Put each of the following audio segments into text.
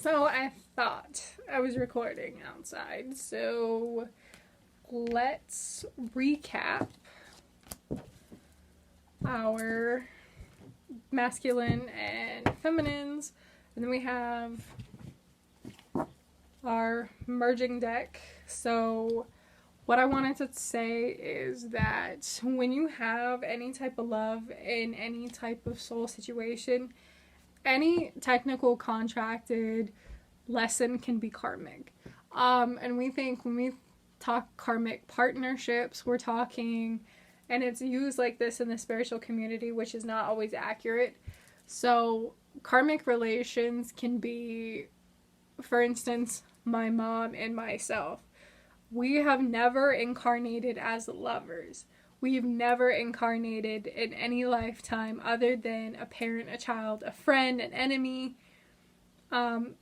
So I thought I was recording outside, so let's recap our masculine and feminines, and then we have our merging deck. So what I wanted to say is that when you have any type of love in any type of soul situation, any technical contracted lesson can be karmic. And we think when we talk karmic partnerships, we're talking, and it's used like this in the spiritual community, which is not always accurate. So karmic relations can be, for instance, my mom and myself. We have never incarnated as lovers. We've never incarnated in any lifetime other than a parent, a child, a friend, an enemy,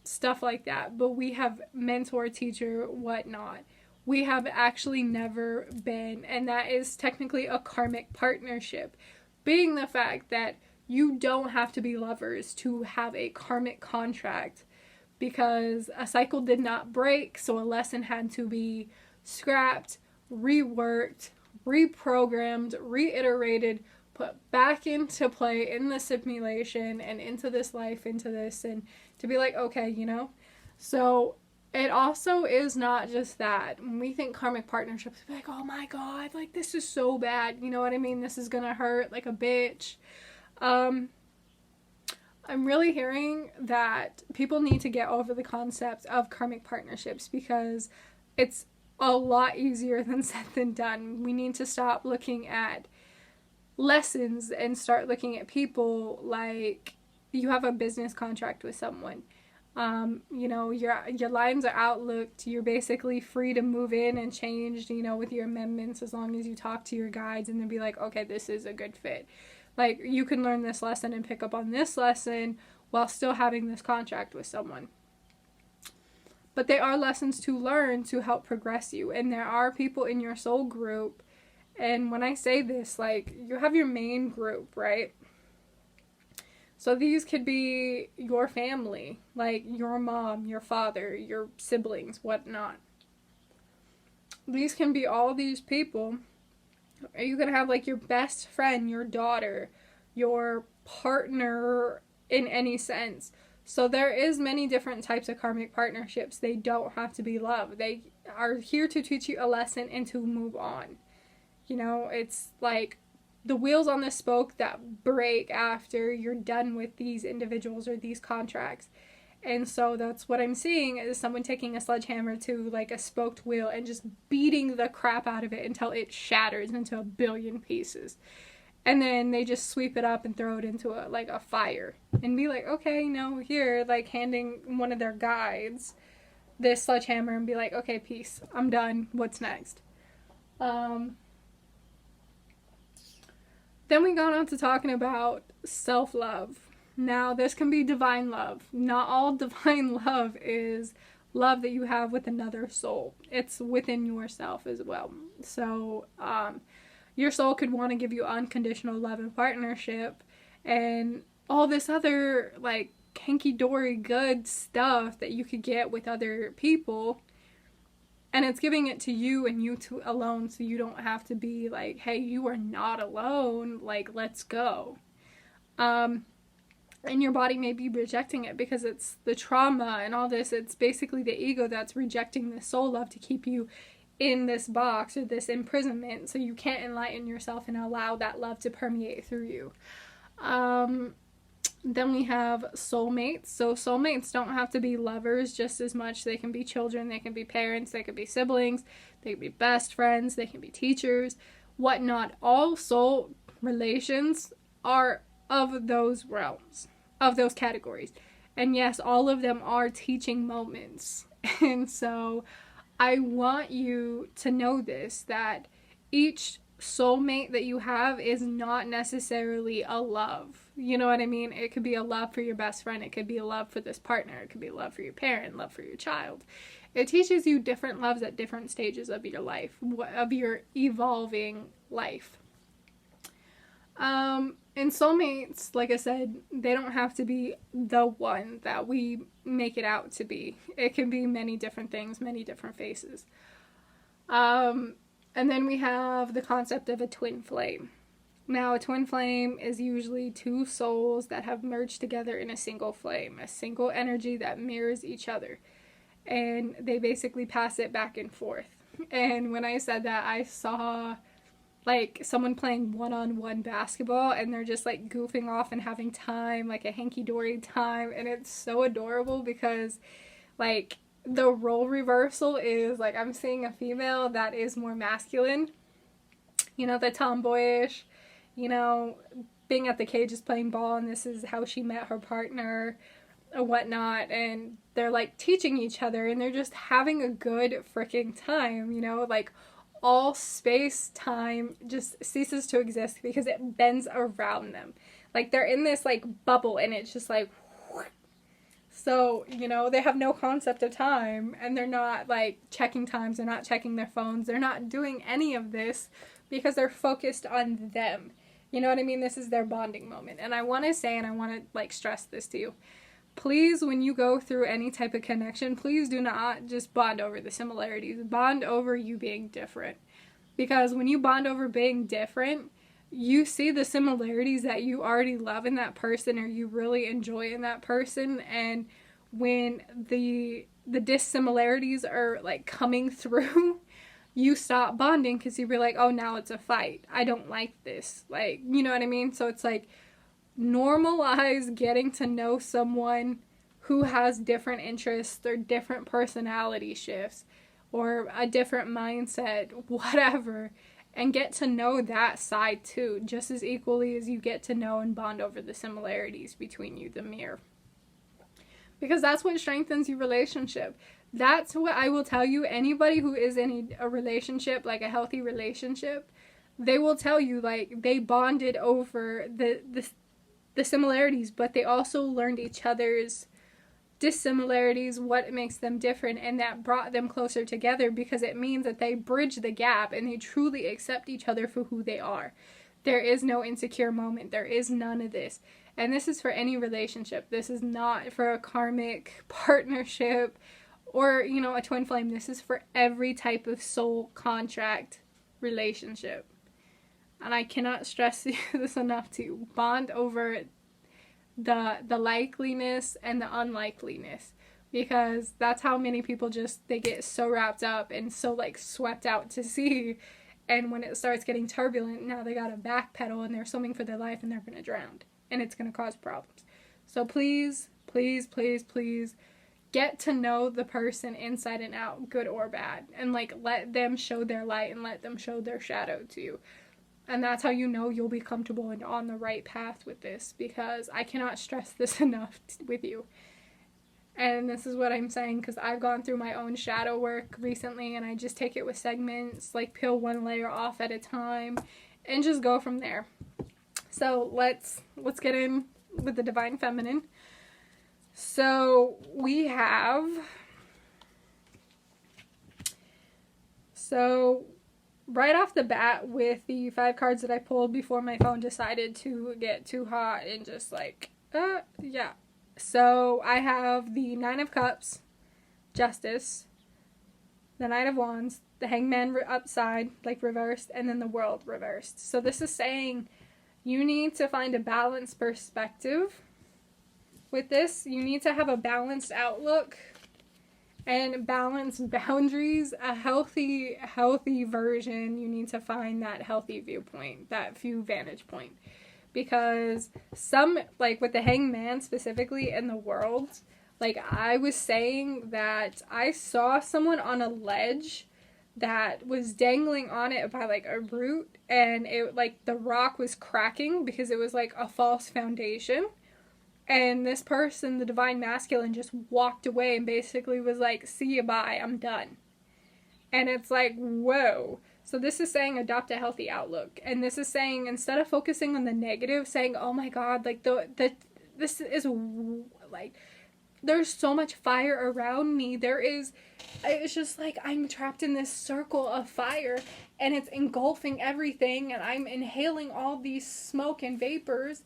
stuff like that. But we have mentor, teacher, whatnot. We have actually never been, and that is technically a karmic partnership, being the fact that you don't have to be lovers to have a karmic contract, because a cycle did not break, so a lesson had to be scrapped, reworked, reprogrammed, reiterated, put back into play in the simulation and into this life, into this, and to be like, okay, you know? So it also is not just that. When we think karmic partnerships, we're like, oh my god, like this is so bad, you know what I mean? This is gonna hurt like a bitch. I'm really hearing that people need to get over the concept of karmic partnerships, because it's a lot easier than said than done. We need to stop looking at lessons and start looking at people like you have a business contract with someone. You know, your lines are outlooked. You're basically free to move in and change, you know, with your amendments, as long as you talk to your guides and then be like, okay, this is a good fit. Like, you can learn this lesson and pick up on this lesson while still having this contract with someone. But they are lessons to learn to help progress you. And there are people in your soul group. And when I say this, like, you have your main group, right? So these could be your family, like your mom, your father, your siblings, whatnot. These can be all these people. You could have like your best friend, your daughter, your partner in any sense. So there is many different types of karmic partnerships. They don't have to be love. They are here to teach you a lesson and to move on. You know, it's like the wheels on the spoke that break after you're done with these individuals or these contracts. And so that's what I'm seeing, is someone taking a sledgehammer to like a spoked wheel and just beating the crap out of it until it shatters into a billion pieces. And then they just sweep it up and throw it into a fire and be like, okay, no, here, like handing one of their guides this sledgehammer and be like, okay, peace, I'm done, what's next? Then we got on to talking about self-love. Now, this can be divine love. Not all divine love is love that you have with another soul. It's within yourself as well. So, your soul could want to give you unconditional love and partnership and all this other, like, hanky-dory good stuff that you could get with other people. And it's giving it to you and you two alone, so you don't have to be like, hey, you are not alone, like, let's go. And your body may be rejecting it because it's the trauma and all this. It's basically the ego that's rejecting the soul love to keep you in this box or this imprisonment, so you can't enlighten yourself and allow that love to permeate through you. Then we have soulmates. So soulmates don't have to be lovers just as much. They can be children, they can be parents, they can be siblings, they can be best friends, they can be teachers, whatnot. All soul relations are of those realms, of those categories. And yes, all of them are teaching moments. And so I want you to know this, that each soulmate that you have is not necessarily a love. You know what I mean? It could be a love for your best friend. It could be a love for this partner. It could be a love for your parent, love for your child. It teaches you different loves at different stages of your life, of your evolving life. And soulmates, like I said, they don't have to be the one that we make it out to be. It can be many different things, many different faces. And then we have the concept of a twin flame. Now, a twin flame is usually two souls that have merged together in a single flame, a single energy that mirrors each other. And they basically pass it back and forth. And when I said that, I saw like someone playing one-on-one basketball, and they're just like goofing off and having time, like a hanky-dory time, and it's so adorable because like the role reversal is like I'm seeing a female that is more masculine, you know, the tomboyish, you know, being at the cages playing ball, and this is how she met her partner or whatnot, and they're like teaching each other, and they're just having a good freaking time, you know, like all space-time just ceases to exist because it bends around them. Like, they're in this, like, bubble, and it's just like, whoosh. So, you know, they have no concept of time, and they're not, like, checking times, they're not checking their phones, they're not doing any of this because they're focused on them. You know what I mean? This is their bonding moment. And I want to say, and I want to, like, stress this to you, please, when you go through any type of connection, please do not just bond over the similarities. Bond over you being different. Because when you bond over being different, you see the similarities that you already love in that person or you really enjoy in that person. And when the dissimilarities are, like, coming through, you stop bonding because you be like, oh, now it's a fight. I don't like this. Like, you know what I mean? So it's like, normalize getting to know someone who has different interests or different personality shifts or a different mindset, whatever, and get to know that side too, just as equally as you get to know and bond over the similarities between you, the mirror. Because that's what strengthens your relationship. That's what I will tell you. Anybody who is in a relationship, like a healthy relationship, they will tell you, like, they bonded over the similarities, but they also learned each other's dissimilarities, what makes them different, and that brought them closer together because it means that they bridge the gap and they truly accept each other for who they are. There is no insecure moment. There is none of this. And this is for any relationship. This is not for a karmic partnership or, you know, a twin flame. This is for every type of soul contract relationship. And I cannot stress this enough to you. Bond over the likeliness and the unlikeliness. Because that's how many people just, they get so wrapped up and so, like, swept out to sea. And when it starts getting turbulent, now they gotta backpedal and they're swimming for their life and they're gonna drown. And it's gonna cause problems. So please, please, please, please get to know the person inside and out, good or bad. And, like, let them show their light and let them show their shadow to you. And that's how you know you'll be comfortable and on the right path with this, because I cannot stress this enough with you. And this is what I'm saying because I've gone through my own shadow work recently, and I just take it with segments, like peel one layer off at a time and just go from there. So let's get in with the Divine Feminine. So we have... right off the bat with the 5 cards that I pulled before my phone decided to get too hot and just like, yeah. So I have the 9 of Cups, Justice, the Knight of Wands, the Hangman upside, like reversed, and then the World reversed. So this is saying you need to find a balanced perspective with this. You need to have a balanced outlook and balanced boundaries, a healthy version. You need to find that healthy viewpoint, that view vantage point. Because some, like with the Hangman specifically in the World, like I was saying that I saw someone on a ledge that was dangling on it by like a root, and it like the rock was cracking because it was like a false foundation. And this person, the Divine Masculine, just walked away and basically was like, see you, bye, I'm done. And it's like, whoa. So this is saying adopt a healthy outlook. And this is saying, instead of focusing on the negative, saying, oh my God, like this is like, there's so much fire around me. It's just like I'm trapped in this circle of fire, and it's engulfing everything, and I'm inhaling all these smoke and vapors,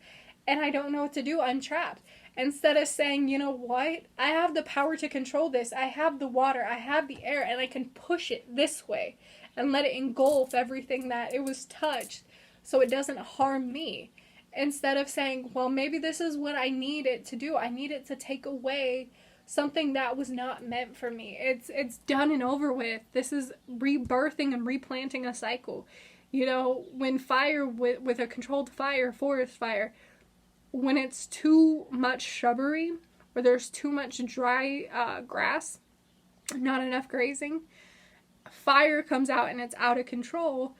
and I don't know what to do. I'm trapped. Instead of saying, you know what? I have the power to control this. I have the water. I have the air, and I can push it this way and let it engulf everything that it was touched so it doesn't harm me. Instead of saying, well, maybe this is what I need it to do. I need it to take away something that was not meant for me. It's done and over with. This is rebirthing and replanting a cycle. You know, when fire, with a controlled fire, forest fire, when it's too much shrubbery, or there's too much dry grass, not enough grazing, fire comes out and it's out of control.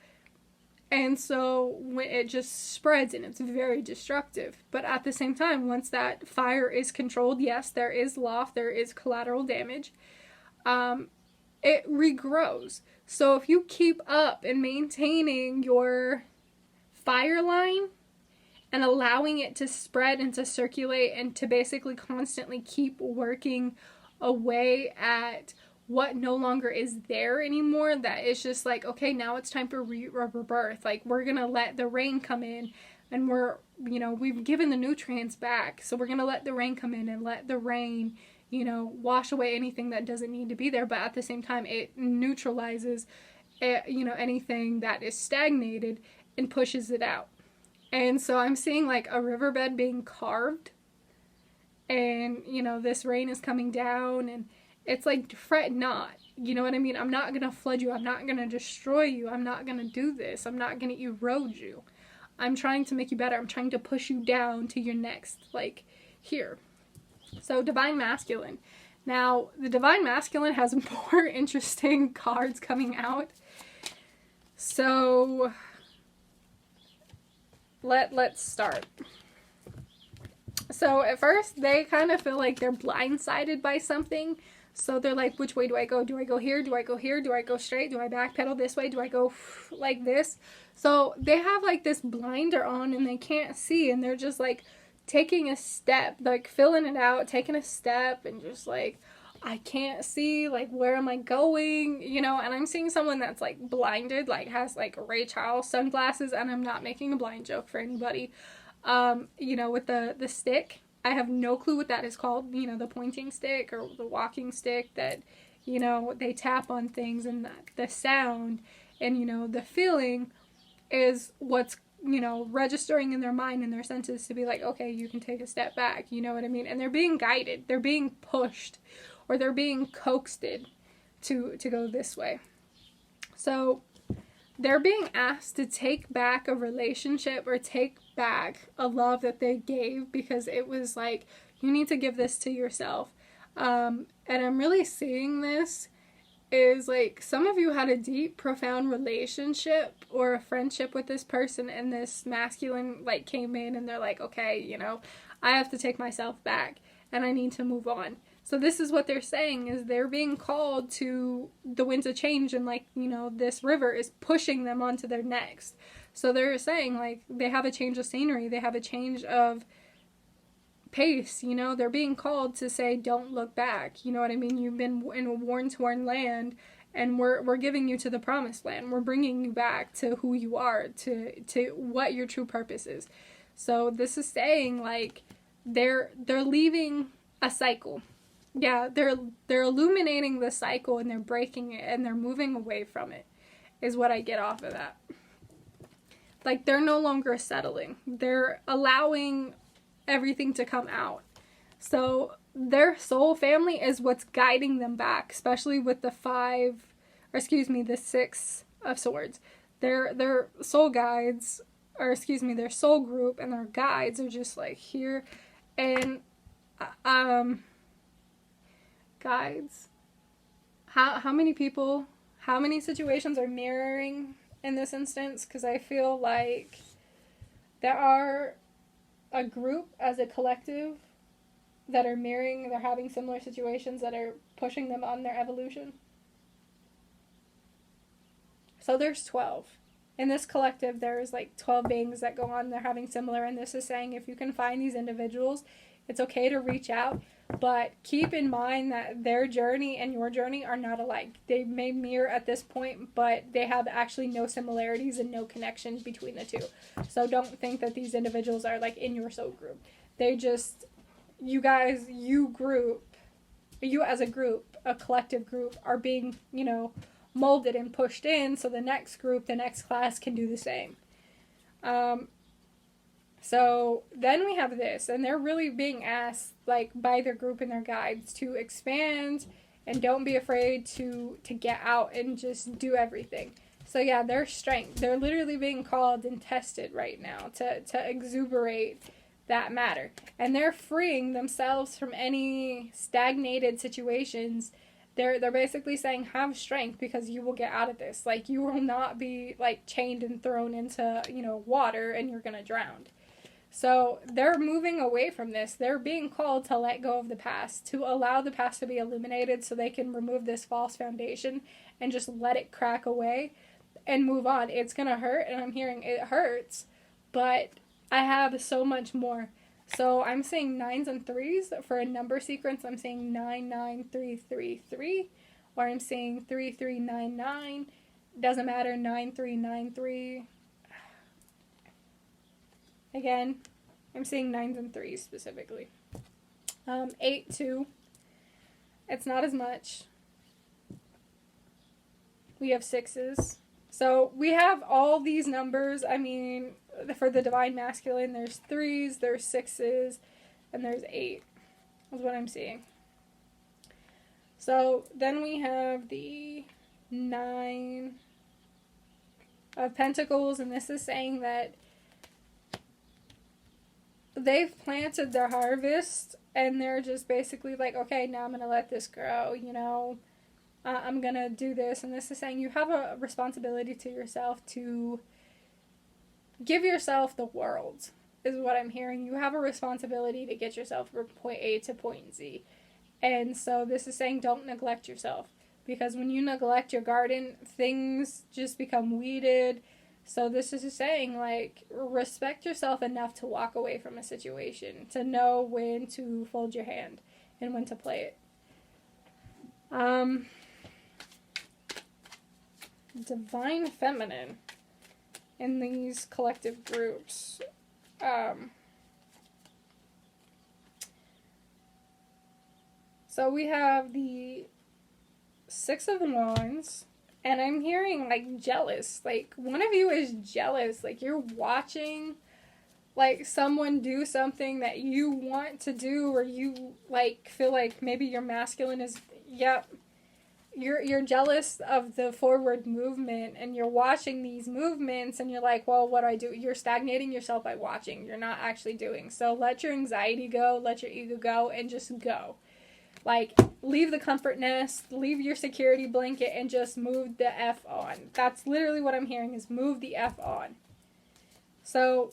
And so when it just spreads, and it's very destructive. But at the same time, once that fire is controlled, yes, there is loss, there is collateral damage, it regrows. So if you keep up and maintaining your fire line and allowing it to spread and to circulate and to basically constantly keep working away at what no longer is there anymore, that it's just like, okay, now it's time for rebirth. Like, we're gonna let the rain come in, and we've given the nutrients back, so we're gonna let the rain come in and let the rain, wash away anything that doesn't need to be there. But at the same time, it neutralizes, anything that is stagnated and pushes it out. And so I'm seeing like a riverbed being carved, and this rain is coming down, and it's like, fret not. You know what I mean? I'm not going to flood you. I'm not going to destroy you. I'm not going to do this. I'm not going to erode you. I'm trying to make you better. I'm trying to push you down to your next, like, here. So, Divine Masculine. Now, the Divine Masculine has more interesting cards coming out. So, let's start. So, at first, they kind of feel like they're blindsided by something. So they're like, which way do I go? Do I go here? Do I go here? Do I go straight? Do I backpedal this way? Do I go like this? So they have like this blinder on, and they can't see, and they're just like taking a step, like filling it out, taking a step, and just like, I can't see, like, where am I going? And I'm seeing someone that's like blinded, like has like Ray Charles sunglasses, and I'm not making a blind joke for anybody. With the stick. I have no clue what that is called, the pointing stick or the walking stick that, they tap on things, and the sound and, the feeling is what's, registering in their mind and their senses to be like, okay, you can take a step back, you know what I mean? And they're being guided, they're being pushed, or they're being coaxed to go this way. So they're being asked to take back a relationship or take back a love that they gave, because it was like, you need to give this to yourself. And I'm really seeing this is like, some of you had a deep, profound relationship or a friendship with this person, and this masculine like came in, and they're like, okay, I have to take myself back, and I need to move on. So this is what they're saying, is they're being called to the winds of change, and like, this river is pushing them onto their next. So they're saying like, they have a change of scenery, they have a change of pace, they're being called to say, don't look back. You know what I mean? You've been in a worn-torn land, and we're giving you to the promised land. We're bringing you back to who you are, to what your true purpose is. So this is saying like, they're leaving a cycle. Yeah, they're illuminating the cycle, and they're breaking it, and they're moving away from it, is what I get off of that. Like, they're no longer settling. They're allowing everything to come out. So their soul family is what's guiding them back, especially with the the 6 of Swords. Their soul guides, their soul group and their guides are just like here. And guides, how many people, how many situations are mirroring in this instance? Because I feel like there are a group as a collective that are mirroring, they're having similar situations that are pushing them on their evolution. So there's 12. In this collective, there's like 12 beings that go on, they're having similar, and this is saying if you can find these individuals, it's okay to reach out, But keep in mind that their journey and your journey are not alike. They may mirror at this point, but they have actually no similarities and no connections between the two. So don't think that these individuals are like in your soul group. They just, you guys, you as a group, a collective group, are being, molded and pushed in, so the next group, the next class can do the same. So then we have this, and they're really being asked, like, by their group and their guides to expand, and don't be afraid to get out and just do everything. So yeah, their strength, they're literally being called and tested right now to exuberate that matter. And they're freeing themselves from any stagnated situations. They're basically saying, have strength, because you will get out of this. Like, you will not be, like, chained and thrown into, water and you're gonna drown. So they're moving away from this. They're being called to let go of the past, to allow the past to be eliminated so they can remove this false foundation and just let it crack away and move on. It's gonna hurt, and I'm hearing it hurts, but I have so much more. So I'm saying 9s and 3s for a number sequence. I'm saying 99333, or I'm saying 3399. Doesn't matter. 9393. Again, I'm saying 9s and 3s specifically. 8-2. It's not as much. We have 6s. So we have all these numbers. I mean, for the divine masculine, there's 3s, there's 6s, and there's 8. That's what I'm seeing. So then we have the 9 of Pentacles, and this is saying that they've planted their harvest, and they're just basically like, okay, now I'm going to let this grow, I'm going to do this. And this is saying you have a responsibility to yourself to give yourself the world, is what I'm hearing. You have a responsibility to get yourself from point A to point Z. And so this is saying don't neglect yourself, because when you neglect your garden, things just become weeded. So this is saying, like, respect yourself enough to walk away from a situation, to know when to fold your hand and when to play it. Divine feminine in these collective groups. So we have the 6 of Wands. And I'm hearing, like, jealous. Like, one of you is jealous. Like, you're watching, like, someone do something that you want to do, or you, like, feel like maybe your masculine is, yep. You're jealous of the forward movement, and you're watching these movements, and you're like, well, what do I do? You're stagnating yourself by watching. You're not actually doing. So let your anxiety go, let your ego go, and just go. Like, leave the comfort nest, leave your security blanket, and just move the F on. That's literally what I'm hearing, is move the F on. So,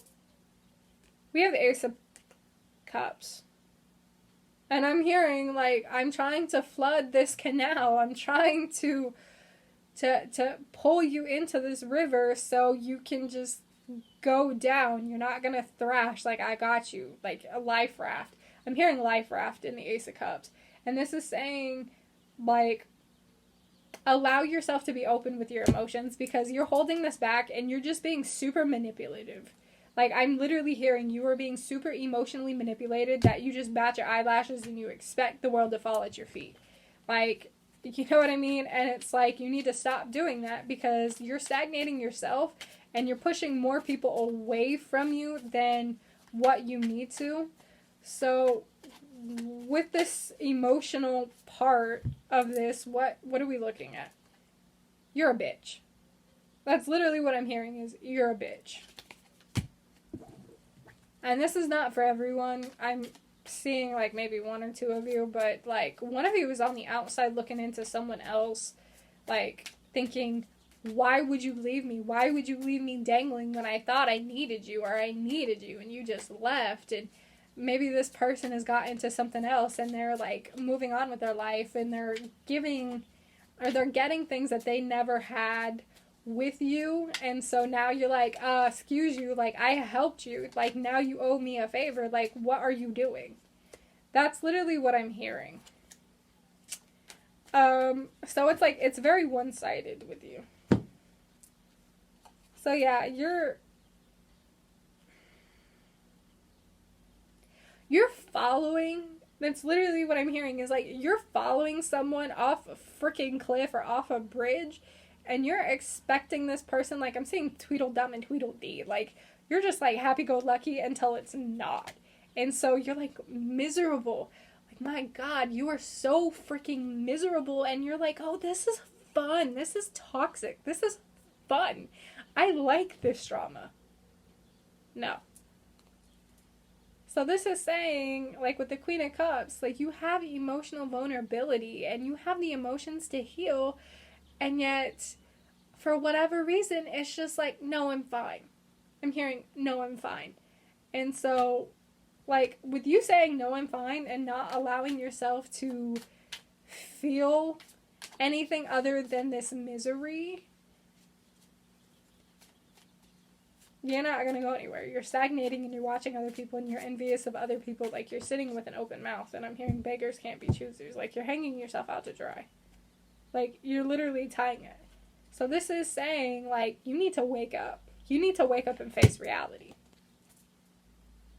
we have the Ace of Cups. And I'm hearing, like, I'm trying to flood this canal. I'm trying to pull you into this river so you can just go down. You're not going to thrash. Like, I got you. Like, a life raft. I'm hearing life raft in the Ace of Cups. And this is saying, like, allow yourself to be open with your emotions, because you're holding this back and you're just being super manipulative. Like, I'm literally hearing you are being super emotionally manipulated, that you just bat your eyelashes and you expect the world to fall at your feet. Like, you know what I mean? And it's like, you need to stop doing that, because you're stagnating yourself and you're pushing more people away from you than what you need to. So with this emotional part of this, what are we looking at? You're a bitch. That's literally what I'm hearing, is you're a bitch. And this is not for everyone. I'm seeing, like, maybe 1 or 2 of you, but, like, one of you is on the outside looking into someone else, like, thinking, why would you leave me? Why would you leave me dangling when I thought I needed you, or I needed you, and you just left? And maybe this person has got into something else, and they're, like, moving on with their life, and they're giving, or they're getting things that they never had with you. And so now you're like, excuse you, like, I helped you, like, now you owe me a favor, like, what are you doing? That's literally what I'm hearing. So it's like, it's very one-sided with you. So yeah, you're following, that's literally what I'm hearing, is like, you're following someone off a freaking cliff or off a bridge, and you're expecting this person, like, I'm seeing Tweedledum and Tweedledee, like, you're just like happy-go-lucky until it's not. And so you're like miserable. Like, my God, you are so freaking miserable, and you're like, oh, this is fun. This is toxic. This is fun. I like this drama. No. So this is saying, like with the Queen of Cups, like, you have emotional vulnerability and you have the emotions to heal, and yet for whatever reason it's just like, no, I'm fine. I'm hearing, no, I'm fine. And so, like, with you saying, no, I'm fine, and not allowing yourself to feel anything other than this misery, you're not going to go anywhere. You're stagnating, and you're watching other people, and you're envious of other people. Like, you're sitting with an open mouth, and I'm hearing beggars can't be choosers. Like, you're hanging yourself out to dry. Like, you're literally tying it. So this is saying, like, you need to wake up. You need to wake up and face reality.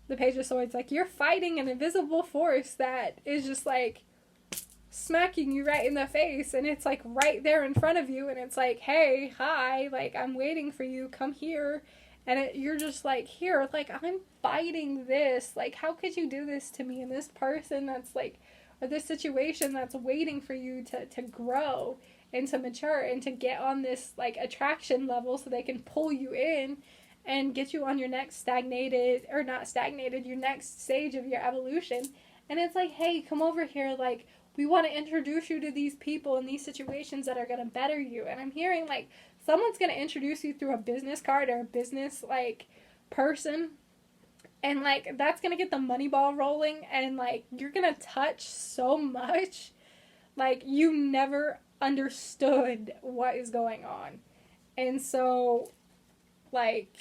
The Page of Swords, like, you're fighting an invisible force that is just, like, smacking you right in the face, and it's, like, right there in front of you, and it's like, hey, hi, like, I'm waiting for you, come here. And you're just like, here, like, I'm fighting this. Like, how could you do this to me? And this person that's like, or this situation that's waiting for you to grow and to mature and to get on this, like, attraction level so they can pull you in and get you on your next stagnated, or not stagnated, your next stage of your evolution. And it's like, hey, come over here. Like, we want to introduce you to these people and these situations that are going to better you. And I'm hearing, like, someone's going to introduce you through a business card or a business, like, person. And, like, that's going to get the money ball rolling. And, like, you're going to touch so much. Like, you never understood what is going on. And so, like,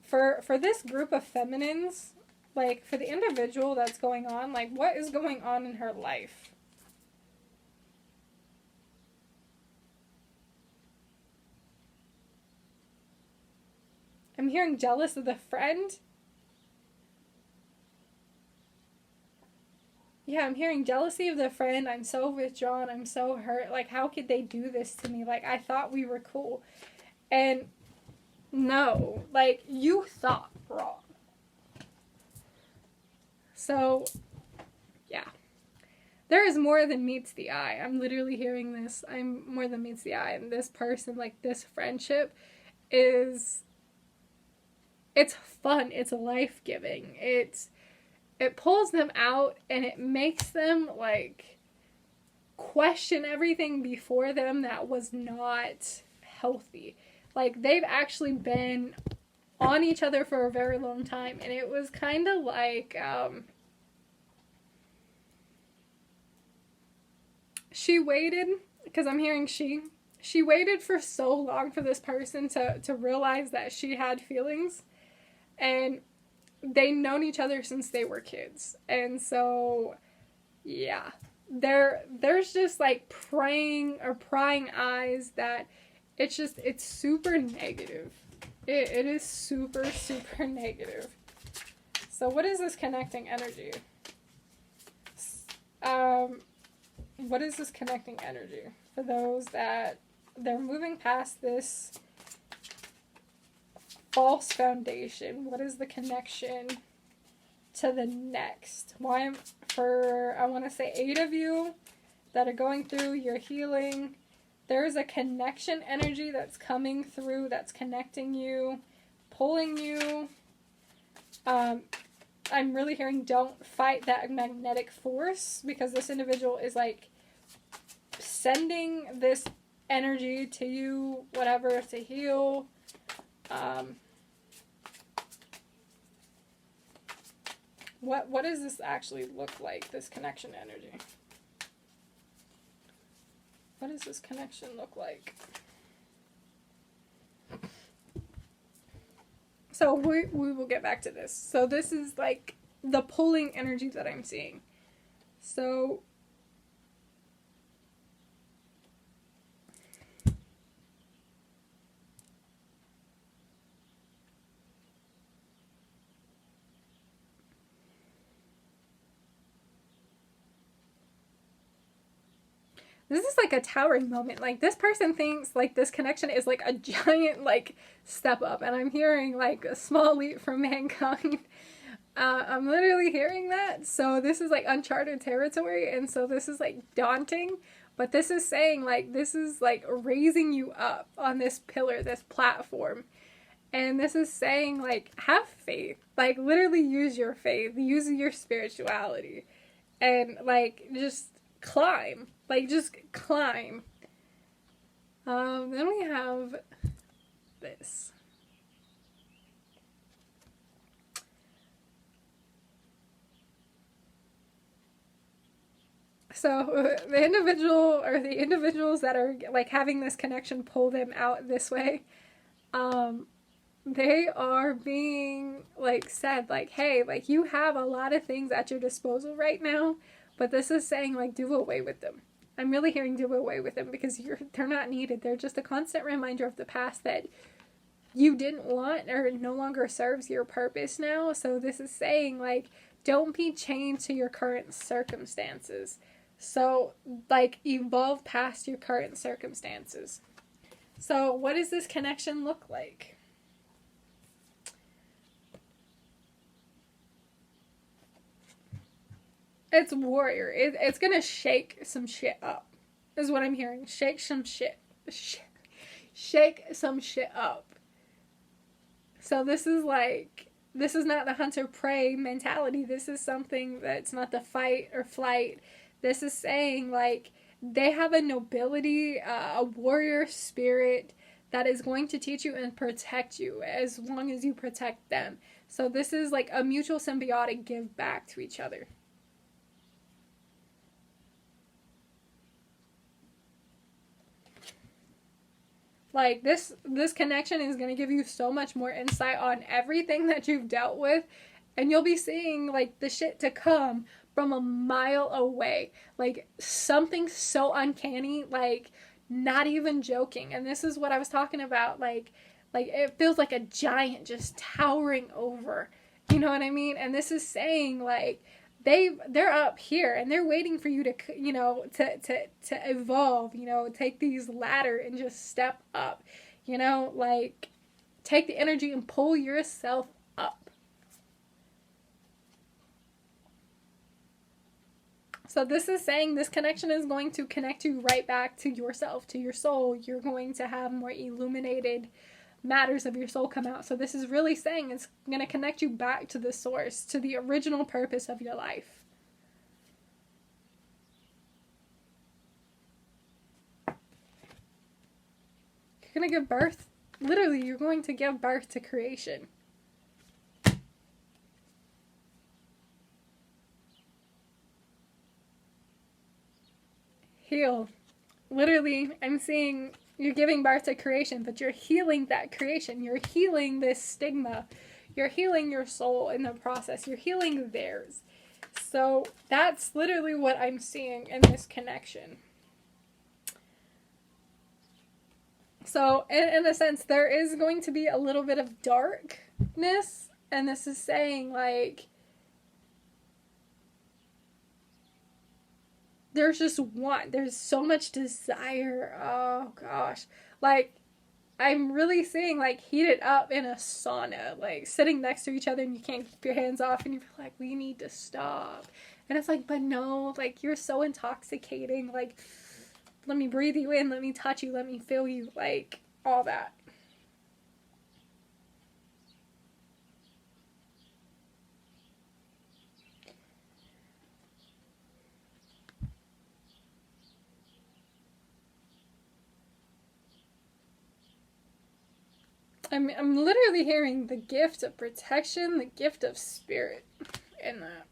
for this group of feminines, like, for the individual that's going on, like, what is going on in her life? I'm hearing jealous of the friend. Yeah, I'm hearing jealousy of the friend. I'm so withdrawn. I'm so hurt. Like, how could they do this to me? Like, I thought we were cool. And no, like, you thought wrong. So, yeah. There is more than meets the eye. I'm literally hearing this. I'm more than meets the eye. And this person, like, this friendship is, it's fun. It's life-giving. It pulls them out, and it makes them, like, question everything before them that was not healthy. Like, they've actually been on each other for a very long time, and it was kind of like, she waited, because I'm hearing she waited for so long for this person to realize that she had feelings, and they've known each other since they were kids. And so, yeah, there's just, like, prying eyes that it's super negative. It is super, super negative. So what is this connecting energy? What is this connecting energy? For those that they're moving past this false foundation, what is the connection to the next? I want to say 8 of you that are going through your healing. There's a connection energy that's coming through, that's connecting you, pulling you. I'm really hearing, don't fight that magnetic force, because this individual is, like, sending this energy to you, whatever, to heal. What does this actually look like, this connection energy? What does this connection look like? So we will get back to this. So this is, like, the pulling energy that I'm seeing. So this is like a towering moment. Like, this person thinks like this connection is like a giant like step up, and I'm hearing like a small leap from mankind. I'm literally hearing that. So this is like uncharted territory, and so this is like daunting, but this is saying like this is like raising you up on this pillar, this platform. And this is saying like have faith. Like, literally use your faith, use your spirituality, and like just climb. Like, just climb. Then we have this. So the individual, or the individuals that are like having this connection pull them out this way, they are being like said like, hey, like, you have a lot of things at your disposal right now, but this is saying like do away with them. I'm really hearing do away with them, because they're not needed. They're just a constant reminder of the past that you didn't want or no longer serves your purpose now. So this is saying like don't be chained to your current circumstances. So like evolve past your current circumstances. So what does this connection look like? It's warrior. It's gonna shake some shit up, is what I'm hearing. Shake some shit. Shake some shit up. So this is not the hunter-prey mentality. This is something that's not the fight or flight. This is saying like they have a nobility, a warrior spirit that is going to teach you and protect you as long as you protect them. So this is like a mutual symbiotic give back to each other. Like, this connection is going to give you so much more insight on everything that you've dealt with. And you'll be seeing, like, the shit to come from a mile away. Like, something so uncanny, like, not even joking. And this is what I was talking about. Like it feels like a giant just towering over. You know what I mean? And this is saying, like, they're up here and they're waiting for you to, you know, to evolve, you know, take these ladder and just step up, you know, like take the energy and pull yourself up. So this is saying this connection is going to connect you right back to yourself, to your soul. You're going to have more illuminated matters of your soul come out. So this is really saying it's going to connect you back to the source, to the original purpose of your life. You're going to give birth, literally, you're going to give birth to creation. Heal. Literally, I'm seeing you're giving birth to creation, but you're healing that creation. You're healing this stigma. You're healing your soul in the process. You're healing theirs. So that's literally what I'm seeing in this connection. So in a sense, there is going to be a little bit of darkness. And this is saying like, there's just one. There's so much desire. Oh, gosh. Like, I'm really seeing, like, heated up in a sauna. Like, sitting next to each other and you can't keep your hands off. And you're like, we need to stop. And it's like, but no. Like, you're so intoxicating. Like, let me breathe you in. Let me touch you. Let me feel you. Like, all that. I'm literally hearing the gift of protection, the gift of spirit in that.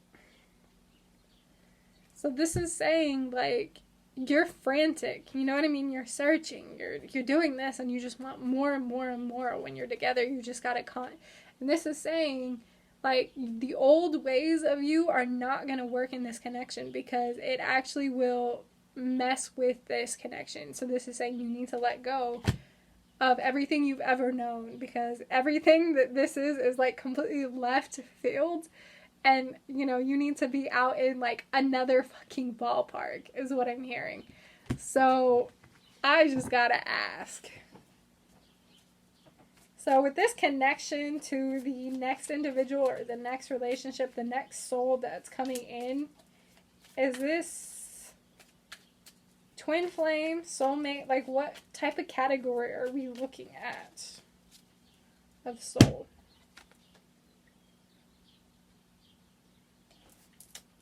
So this is saying, like, you're frantic, you know what I mean? You're searching, you're doing this, and you just want more and more and more. When you're together, you just gotta and this is saying, Like, the old ways of you are not going to work in this connection because it actually will mess with this connection. So this is saying you need to let go of everything you've ever known, because everything that this is like completely left field, and you know, you need to be out in like another fucking ballpark is what I'm hearing. So I just gotta ask, so with this connection to the next individual or the next relationship, the next soul that's coming in, is this twin flame, soulmate? Like, what type of category are we looking at of soul?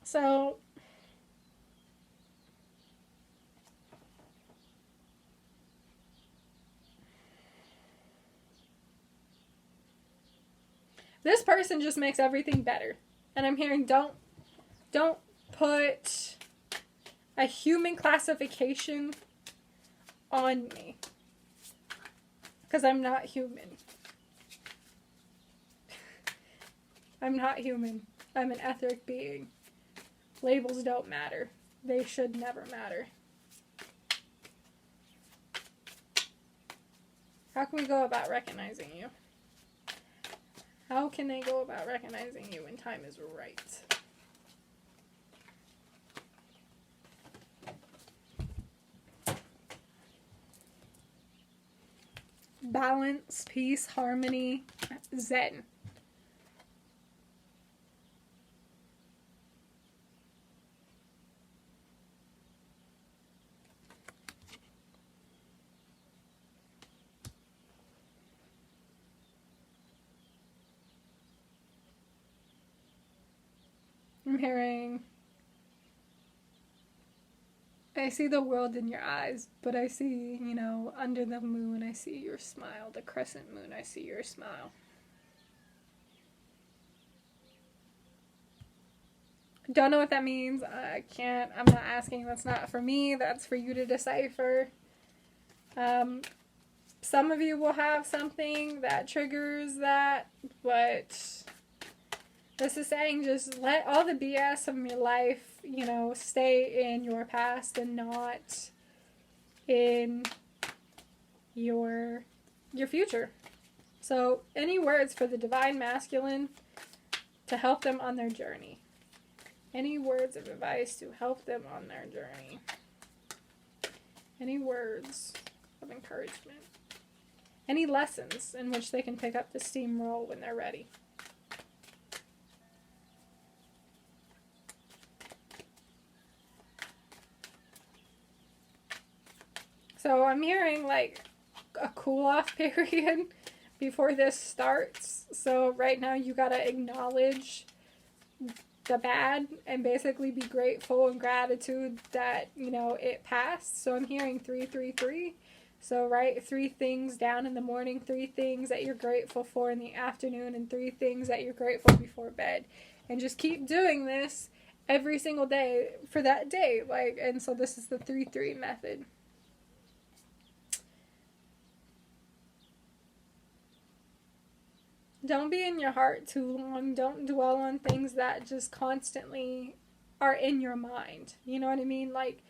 So, this person just makes everything better. And I'm hearing don't put a human classification on me, because I'm not human. I'm not human. I'm an etheric being. Labels don't matter. They should never matter. How can we go about recognizing you? How can they go about recognizing you when time is right? Balance, peace, harmony, Zen. I'm hearing, I see the world in your eyes, but I see, you know, under the moon, I see your smile. The crescent moon, I see your smile. Don't know what that means. I can't, I'm not asking. That's not for me. That's for you to decipher. Some of you will have something that triggers that, but this is saying just let all the BS from your life, you know, stay in your past and not in your future. So any words for the divine masculine to help them on their journey? Any words of advice to help them on their journey? Any words of encouragement? Any lessons in which they can pick up the steamroll when they're ready? So I'm hearing like a cool-off period before this starts. So right now you gotta acknowledge the bad and basically be grateful and gratitude that, you know, it passed. So I'm hearing 333. So write 3 things down in the morning, 3 things that you're grateful for in the afternoon, and 3 things that you're grateful before bed. And just keep doing this every single day for that day. Like, and so this is the 3-3 method. Don't be in your heart too long. Don't dwell on things that just constantly are in your mind. You know what I mean? Like,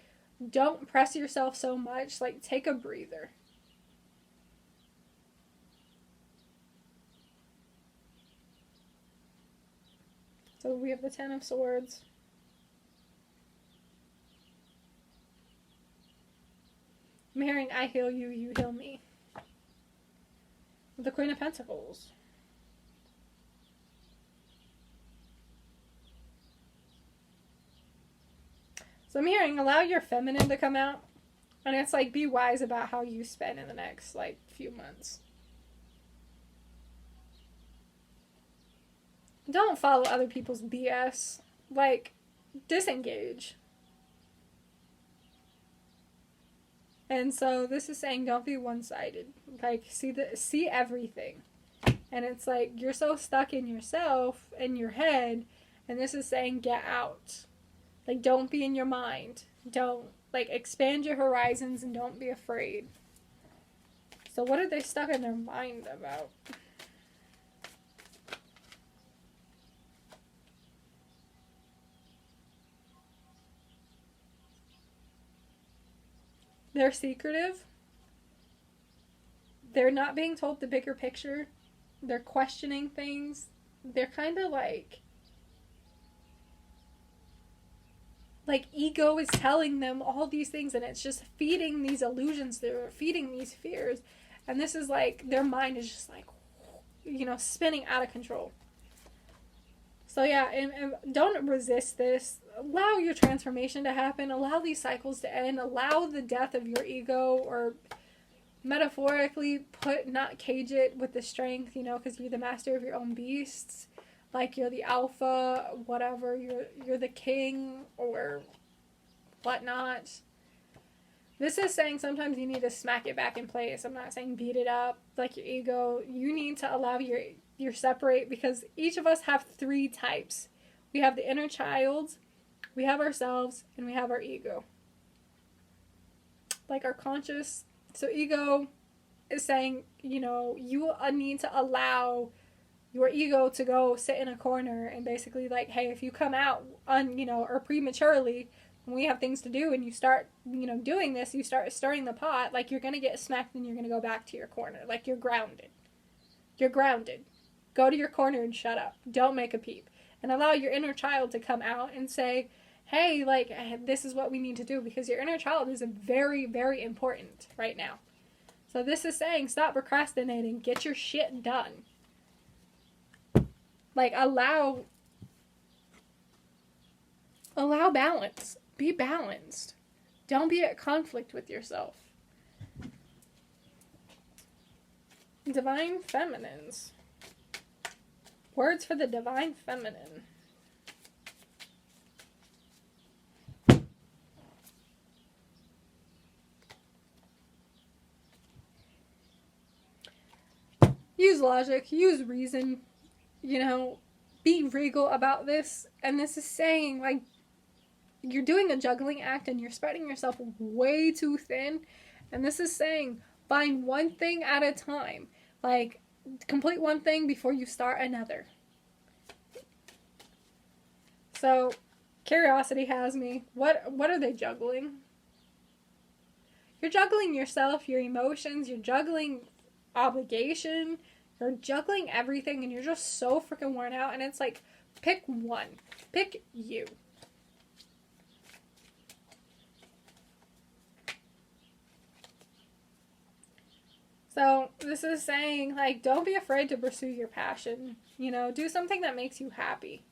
don't press yourself so much. Like, take a breather. So we have the 10 of Swords. I'm hearing, I heal you, you heal me. The Queen of Pentacles. So I'm hearing, allow your feminine to come out. And it's like, be wise about how you spend in the next, like, few months. Don't follow other people's BS. Like, disengage. And so this is saying, don't be one-sided. Like, see everything. And it's like, you're so stuck in yourself, in your head, and this is saying, get out. Like, don't be in your mind. Don't, like, expand your horizons and don't be afraid. So what are they stuck in their mind about? They're secretive. They're not being told the bigger picture. They're questioning things. They're kind of like ego is telling them all these things, and it's just feeding these illusions. They're feeding these fears. And this is like, their mind is just like, spinning out of control. So yeah, and don't resist this. Allow your transformation to happen. Allow these cycles to end. Allow the death of your ego, or metaphorically not cage it with the strength, because you're the master of your own beasts. Like, you're the alpha, whatever, you're the king, or whatnot. This is saying sometimes you need to smack it back in place. I'm not saying beat it up like your ego. You need to allow your separate, because each of us have 3 types. We have the inner child, we have ourselves, and we have our ego. Like our conscious. So ego is saying, you need to allow your ego to go sit in a corner and basically like, hey, if you come out or prematurely, when we have things to do and you start, doing this, you start stirring the pot, like, you're going to get smacked and you're going to go back to your corner. Like, you're grounded. You're grounded. Go to your corner and shut up. Don't make a peep. And allow your inner child to come out and say, hey, like, this is what we need to do, because your inner child is very, very important right now. So this is saying, stop procrastinating. Get your shit done. Like, allow balance. Be balanced. Don't be at conflict with yourself. Divine feminines. Words for the divine feminine. Use logic. Use reason. Be regal about this. And this is saying, like, you're doing a juggling act and you're spreading yourself way too thin. And this is saying, find one thing at a time. Like, complete one thing before you start another. So, curiosity has me. What are they juggling? You're juggling yourself, your emotions, you're juggling obligation, you're juggling everything, and you're just so freaking worn out. And it's like, pick one. Pick you. So this is saying, like, don't be afraid to pursue your passion. Do something that makes you happy.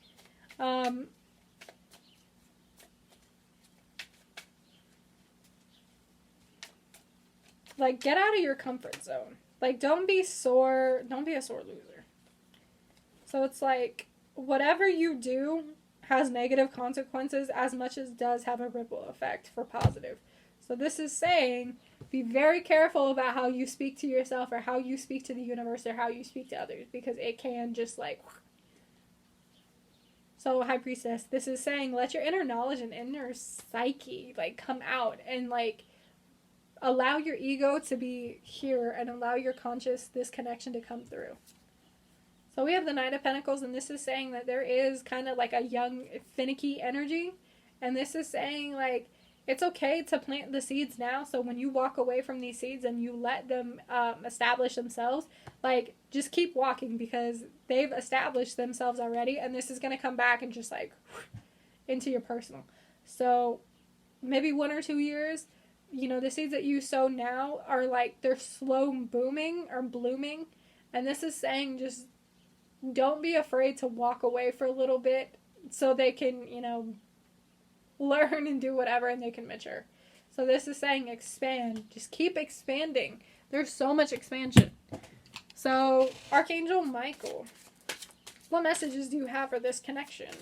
Like, get out of your comfort zone. Like, don't be a sore loser. So it's like, whatever you do has negative consequences as much as does have a ripple effect for positive. So this is saying, be very careful about how you speak to yourself, or how you speak to the universe, or how you speak to others, because it can just like... So, High Priestess, this is saying, let your inner knowledge and inner psyche, like, come out, and, like, allow your ego to be here, and allow your conscious, this connection to come through. So we have the Nine of Pentacles, and this is saying that there is kind of like a young, finicky energy, and this is saying, like, it's okay to plant the seeds now, so when you walk away from these seeds and you let them establish themselves, like, just keep walking, because they've established themselves already, and this is going to come back and just, like, into your personal. So, maybe 1 or 2 years, the seeds that you sow now are, like, they're slow booming or blooming, and this is saying, just don't be afraid to walk away for a little bit, so they can, learn and do whatever, and they can mature. So this is saying expand. Just keep expanding. There's so much expansion. So, Archangel Michael, what messages do you have for this connection?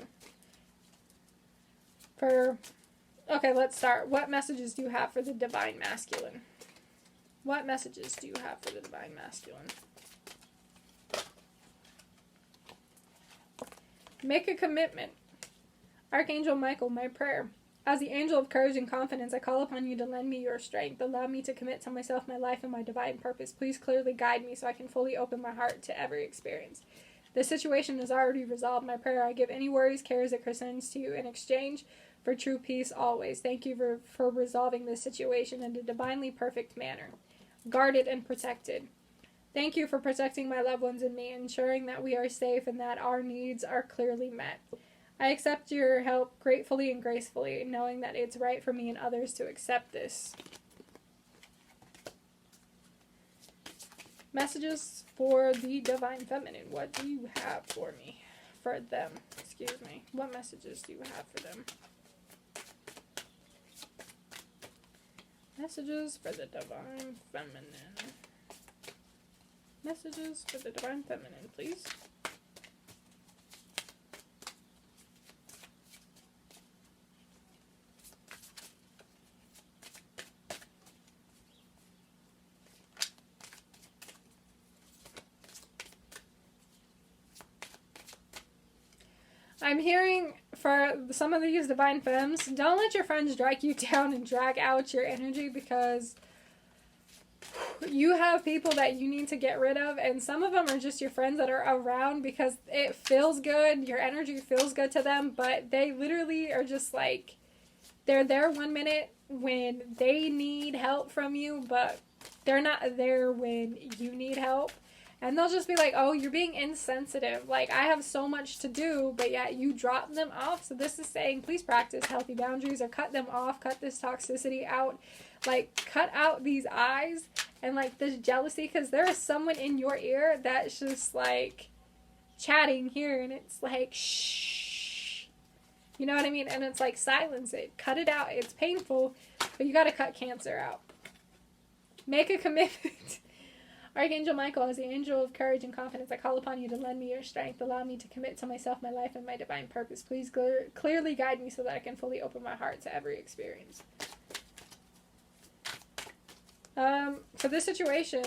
Okay, let's start. What messages do you have for the Divine Masculine? What messages do you have for the Divine Masculine? Make a commitment. Archangel Michael, my prayer. As the angel of courage and confidence, I call upon you to lend me your strength. Allow me to commit to myself, my life, and my divine purpose. Please clearly guide me so I can fully open my heart to every experience. The situation is already resolved. My prayer, I give any worries, cares, or concerns to you in exchange for true peace always. Thank you for resolving this situation in a divinely perfect manner, guarded and protected. Thank you for protecting my loved ones and me, ensuring that we are safe and that our needs are clearly met. I accept your help gratefully and gracefully, knowing that it's right for me and others to accept this. Messages for the Divine Feminine. What do you have for me? For them. Excuse me. What messages do you have for them? Messages for the Divine Feminine. Messages for the Divine Feminine, please. I'm hearing for some of these divine femmes, don't let your friends drag you down and drag out your energy, because you have people that you need to get rid of, and some of them are just your friends that are around because it feels good, your energy feels good to them, but they literally are just like, they're there 1 minute when they need help from you, but they're not there when you need help. And they'll just be like, oh, you're being insensitive. Like, I have so much to do, but yet you drop them off. So this is saying, please practice healthy boundaries, or cut them off. Cut this toxicity out. Like, cut out these eyes and, like, this jealousy. Because there is someone in your ear that's just, like, chatting here. And it's like, shh. You know what I mean? And it's like, silence it. Cut it out. It's painful, but you got to cut Cancer out. Make a commitment. Archangel Michael, as the angel of courage and confidence, I call upon you to lend me your strength. Allow me to commit to myself, my life, and my divine purpose. Please clearly guide me so that I can fully open my heart to every experience. For this situation,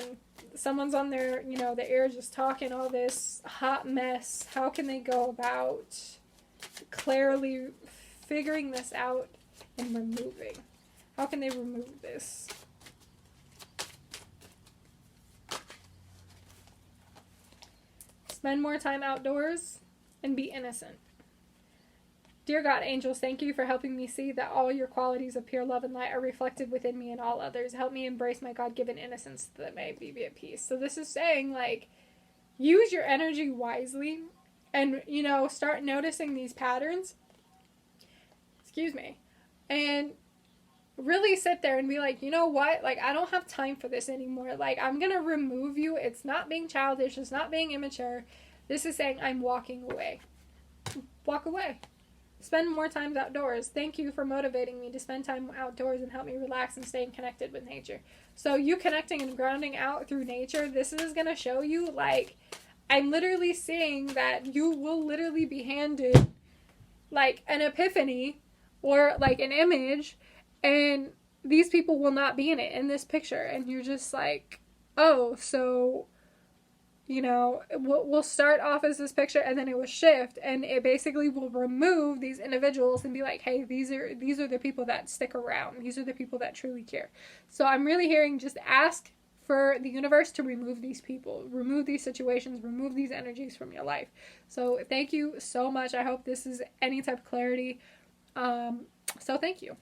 someone's on their, the air just talking all this hot mess. How can they go about clearly figuring this out and removing? How can they remove this? Spend more time outdoors and be innocent. Dear God, angels, thank you for helping me see that all your qualities of pure love and light are reflected within me and all others. Help me embrace my God-given innocence so that I may be at peace. So this is saying, like, use your energy wisely and, start noticing these patterns. Excuse me. And really sit there and be like, you know what? Like, I don't have time for this anymore. Like, I'm going to remove you. It's not being childish. It's not being immature. This is saying I'm walking away. Walk away. Spend more time outdoors. Thank you for motivating me to spend time outdoors and help me relax and staying connected with nature. So you connecting and grounding out through nature, this is going to show you, like, I'm literally seeing that you will literally be handed, like, an epiphany or, like, an image, and these people will not be in it, in this picture. And you're just like, oh, so, we'll start off as this picture, and then it will shift, and it basically will remove these individuals and be like, hey, these are the people that stick around. These are the people that truly care. So I'm really hearing, just ask for the universe to remove these people, remove these situations, remove these energies from your life. So thank you so much. I hope this is any type of clarity. So thank you.